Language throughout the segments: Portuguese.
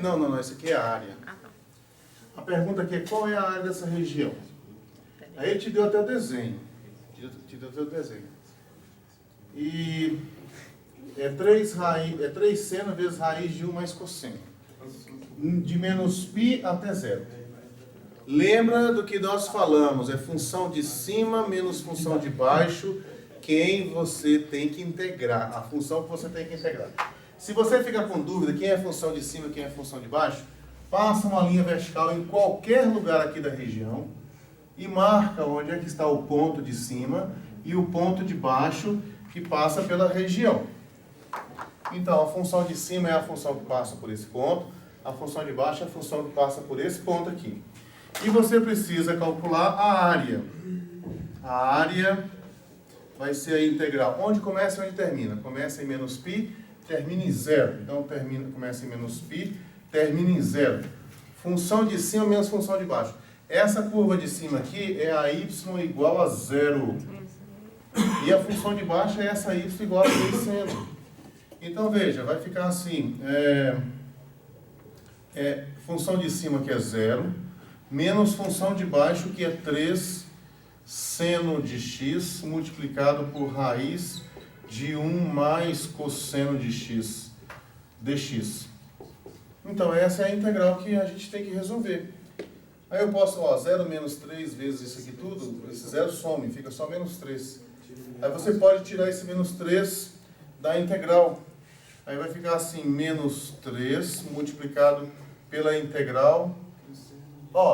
Não, essa aqui é a área. Ah, tá. A pergunta aqui é qual é a área dessa região? Aí ele te deu até o desenho. E é 3 seno vezes raiz de 1 mais cosseno. De menos π até zero. Lembra do que nós falamos, é função de cima menos função de baixo, quem você tem que integrar, a função que você tem que integrar. Se você ficar com dúvida quem é a função de cima e quem é a função de baixo, passa uma linha vertical em qualquer lugar aqui da região e marca onde é que está o ponto de cima e o ponto de baixo que passa pela região. Então, a função de cima é a função que passa por esse ponto, a função de baixo é a função que passa por esse ponto aqui. E você precisa calcular a área. A área vai ser a integral. Onde começa e onde termina? Começa em menos π, termina em zero. Então, começa em menos π, termina em zero. Função de cima menos função de baixo. Essa curva de cima aqui é a y igual a zero. E a função de baixo é essa y igual a 3 seno. Então, veja, vai ficar assim. Função de cima que é zero, menos função de baixo que é 3 seno de x multiplicado por raiz de 1 mais cosseno de x dx. Então, essa é a integral que a gente tem que resolver. Aí eu posso, 0 menos 3 vezes isso aqui tudo, esse zero some, fica só menos 3. Aí você pode tirar esse menos 3 da integral. Aí vai ficar assim, menos 3 multiplicado pela integral,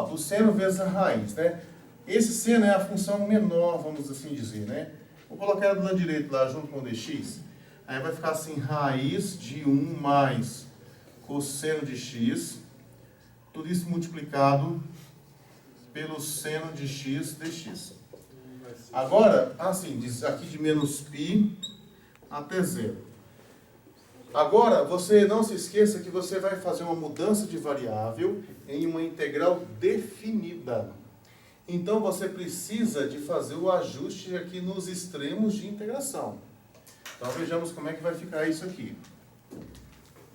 do seno vezes a raiz, né? Esse seno é a função menor, vamos assim dizer, né? Vou colocar ela do lado direito lá, junto com o dx. Aí vai ficar assim, raiz de 1 mais cosseno de x, tudo isso multiplicado pelo seno de x dx. Agora, assim, diz aqui de menos π até zero. Agora, você não se esqueça que você vai fazer uma mudança de variável em uma integral definida. Então, você precisa de fazer o ajuste aqui nos extremos de integração. Então, vejamos como é que vai ficar isso aqui.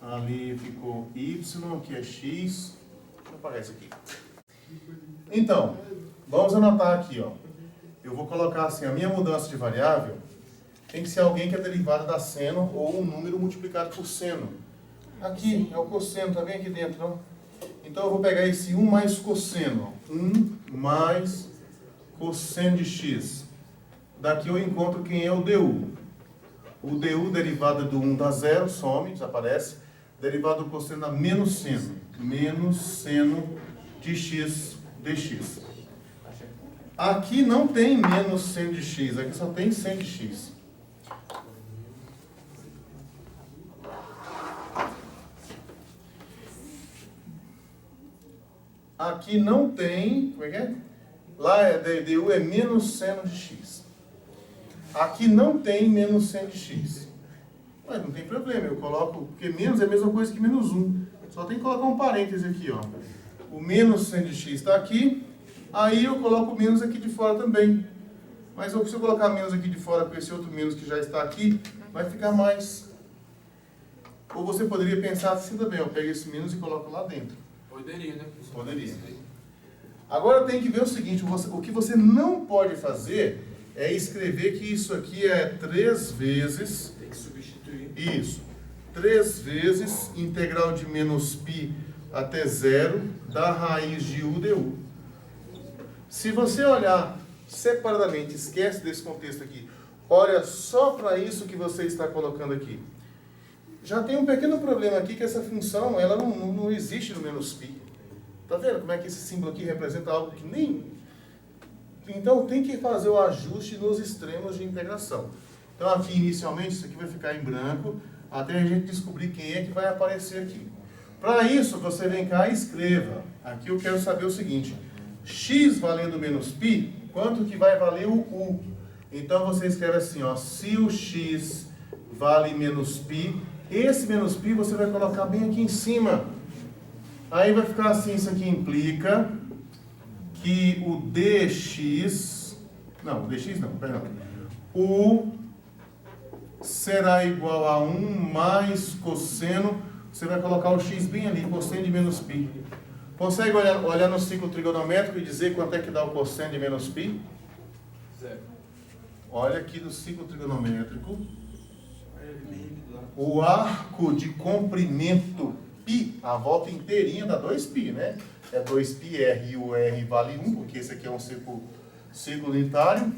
Ali ficou y, aqui é x. Deixa eu apagar isso aqui. Então, vamos anotar aqui, Eu vou colocar assim, a minha mudança de variável tem que ser alguém que é derivada da seno ou um número multiplicado por seno. Aqui é o cosseno, tá bem aqui dentro, não? Então eu vou pegar esse 1 mais cosseno. 1 mais cosseno de x. Daqui eu encontro quem é o du. O du derivada do 1 dá zero, some, desaparece. Derivada do cosseno dá menos seno. Menos seno de x dx. Aqui não tem menos seno de x, aqui só tem seno de x. Aqui não tem, como é que é? Lá du é menos seno de x. Aqui não tem menos seno de x. Mas não tem problema, eu coloco, porque menos é a mesma coisa que menos 1. Só tem que colocar um parêntese aqui, O menos seno de x está aqui, aí eu coloco o menos aqui de fora também. Mas se eu colocar menos aqui de fora com esse outro menos que já está aqui, vai ficar mais. Ou você poderia pensar assim também, eu pego esse menos e coloco lá dentro. Poderia, né? Poderia. Agora tem que ver o seguinte, o que você não pode fazer é escrever que isso aqui é 3 vezes... Tem que substituir. Isso. 3 vezes integral de menos π até zero da raiz de u du. Se você olhar separadamente, esquece desse contexto aqui, olha só para isso que você está colocando aqui. Já tem um pequeno problema aqui, que essa função ela não existe no menos π. Tá vendo como é que esse símbolo aqui representa algo que nem... Então tem que fazer o ajuste nos extremos de integração. Então aqui inicialmente isso aqui vai ficar em branco, até a gente descobrir quem é que vai aparecer aqui. Para isso você vem cá e escreva. Aqui eu quero saber o seguinte, x valendo menos π, quanto que vai valer o u? Então você escreve assim, se o x vale menos π, esse menos π você vai colocar bem aqui em cima. Aí vai ficar assim, isso aqui implica que o dx, u será igual a 1 mais cosseno você vai colocar o x bem ali, cosseno de menos π. Consegue olhar no ciclo trigonométrico e dizer quanto é que dá o cosseno de menos π? 0. Olha aqui do ciclo trigonométrico. O arco de comprimento π, a volta inteirinha dá 2π, né? É 2π, R e o R vale 1, porque esse aqui é um círculo unitário.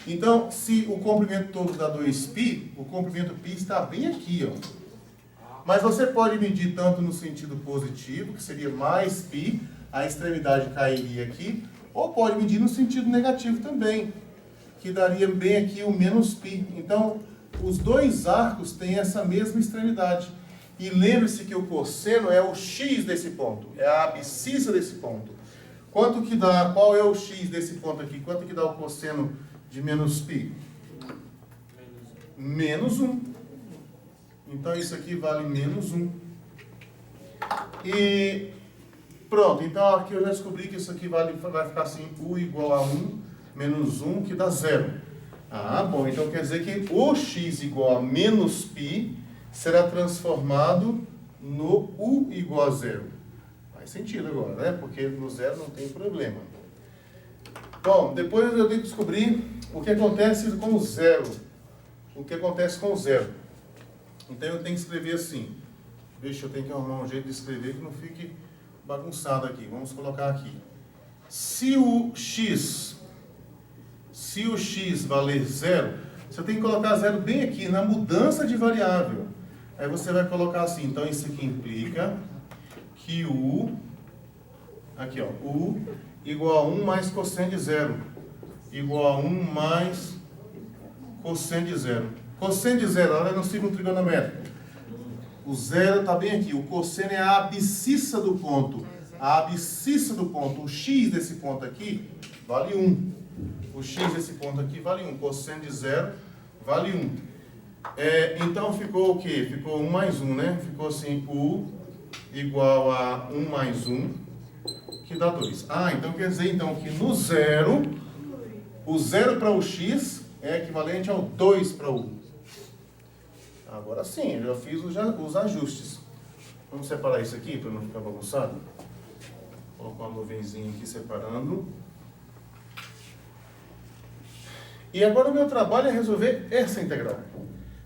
Então, se o comprimento todo dá 2π, o comprimento π está bem aqui, ó. Mas você pode medir tanto no sentido positivo, que seria mais π, a extremidade cairia aqui, ou pode medir no sentido negativo também, que daria bem aqui o menos π. Então, os dois arcos têm essa mesma extremidade. E lembre-se que o cosseno é o x desse ponto, é a abscissa desse ponto. Quanto que dá, qual é o x desse ponto aqui? Quanto que dá o cosseno de menos π? Menos 1. Então, isso aqui vale menos 1. E pronto, então aqui eu já descobri que isso aqui vai ficar assim, u igual a 1 menos 1, que dá 0. Ah, bom, então quer dizer que o x igual a menos π será transformado no u igual a 0. Faz sentido agora, né? Porque no 0 não tem problema. Bom, depois eu tenho que descobrir o que acontece com o 0. O que acontece com o 0. Então eu tenho que escrever assim. Deixa eu tenho que arrumar um jeito de escrever que não fique bagunçado aqui. Vamos colocar aqui. Se o x valer 0, você tem que colocar 0 bem aqui, na mudança de variável. Aí você vai colocar assim, então isso aqui implica que u igual a 1 mais cosseno de 0, igual a 1 mais cosseno de 0. Cosseno de 0, olha no círculo trigonométrico. O 0 está bem aqui, o cosseno é a abscissa do ponto. A abscissa do ponto, o x desse ponto aqui, vale 1. O x desse ponto aqui vale 1. Cosseno de 0 vale 1. Então ficou o quê? Ficou 1 mais 1, né? Ficou assim, u igual a 1 mais 1, que dá 2. Ah, então quer dizer então que no 0, o 0 para o x é equivalente ao 2 para o u. Agora sim, eu já fiz os ajustes. Vamos separar isso aqui para não ficar bagunçado? Vou colocar uma nuvenzinha aqui separando. E agora o meu trabalho é resolver essa integral.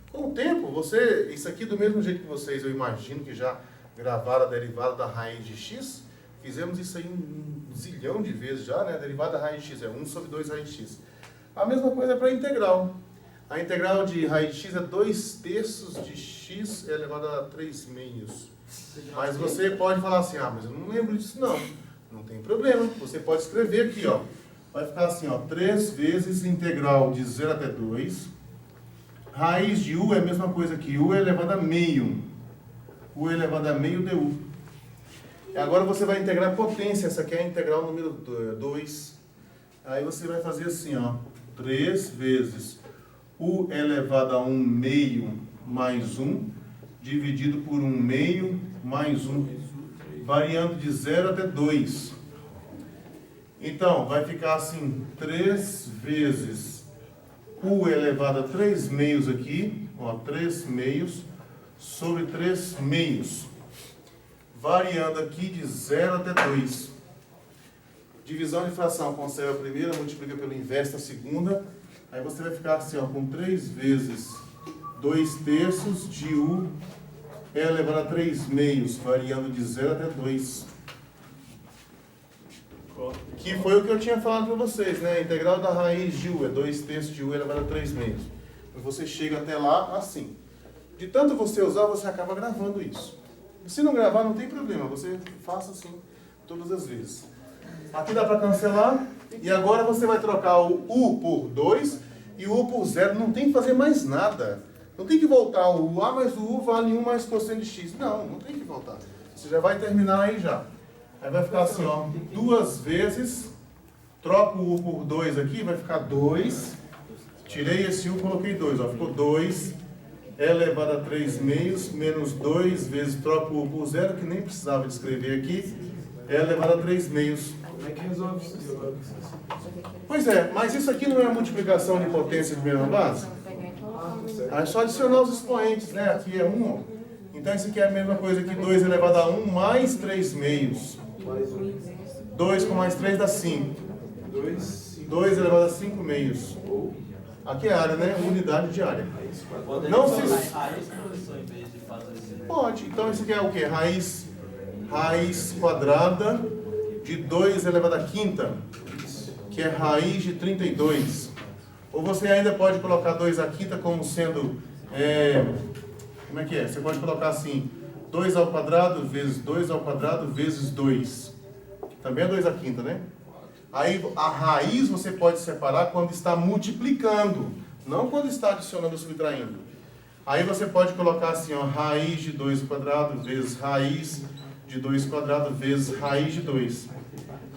Com o tempo, isso aqui do mesmo jeito que vocês, eu imagino que já gravaram a derivada da raiz de x, fizemos isso aí um zilhão de vezes já, né? A derivada da raiz de x é 1 sobre 2 raiz de x. A mesma coisa para a integral. A integral de raiz de x é 2/3 de x elevado a 3 meios. Mas você pode falar assim, mas eu não lembro disso não. Não tem problema, você pode escrever aqui, ó. Vai ficar assim, ó, 3 vezes integral de 0 até 2. Raiz de u é a mesma coisa que u elevado a meio. U elevado a meio du. E agora você vai integrar a potência, essa aqui é a integral número 2. Aí você vai fazer assim, ó, 3 vezes u elevado a 1 meio mais 1, dividido por 1 meio mais 1, variando de 0 até 2. Então, vai ficar assim, 3 vezes u elevado a 3 meios aqui, ó, 3 meios sobre 3 meios, variando aqui de 0 até 2. Divisão de fração, conserva a primeira, multiplica pelo inverso a segunda, aí você vai ficar assim, ó, com 3 vezes 2/3 de u elevado a 3 meios, variando de 0 até 2. Que foi o que eu tinha falado para vocês, né? A integral da raiz de u é 2/3 de u elevado a 3 meios. E você chega até lá assim. De tanto você usar, você acaba gravando isso. Se não gravar, não tem problema. Você faça assim todas as vezes. Aqui dá para cancelar. E agora você vai trocar o u por 2 e o u por 0. Não tem que fazer mais nada. Não tem que voltar o u. Mas o u vale 1 mais cosseno de x. Não tem que voltar. Você já vai terminar aí já. Aí vai ficar assim, ó, 2 vezes, troco o u por 2 aqui, vai ficar 2, tirei esse u, coloquei 2, ó, ficou 2 elevado a 3 meios, menos 2 vezes, troco o u por 0, que nem precisava de escrever aqui, elevado a 3 meios. Como é que resolve isso? Pois é, mas isso aqui não é a multiplicação de potência de menor base? É só adicionar os expoentes, né? Aqui é 1, ó. Então isso aqui é a mesma coisa que 2 elevado a 1 mais 3 meios. Mais 1. 2 com mais 3 dá 5. 2. 2 elevado a 5 meios. Ou Aqui é a área, né? Unidade de área. raiz quadrada. Poderia Não colocar se- em raiz, professor, em vez de fazer assim. Pode. Então isso aqui é o quê? Raiz quadrada de 2 elevado a quinta, que é raiz de 32. Ou você ainda pode colocar 2 à quinta como sendo... como é que é? Você pode colocar assim, 2 ao quadrado vezes 2 ao quadrado vezes 2. Também é 2 à quinta, né? Aí a raiz você pode separar quando está multiplicando, não quando está adicionando ou subtraindo. Aí você pode colocar assim, ó, raiz de 2 ao quadrado vezes raiz de 2 ao quadrado vezes raiz de 2.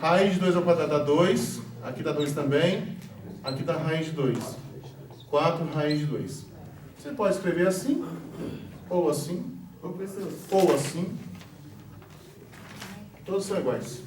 Raiz de 2 ao quadrado dá 2, aqui dá 2 também, aqui dá raiz de 2. 4 raiz de 2. Você pode escrever assim, ou assim, ou assim. Todos são iguais.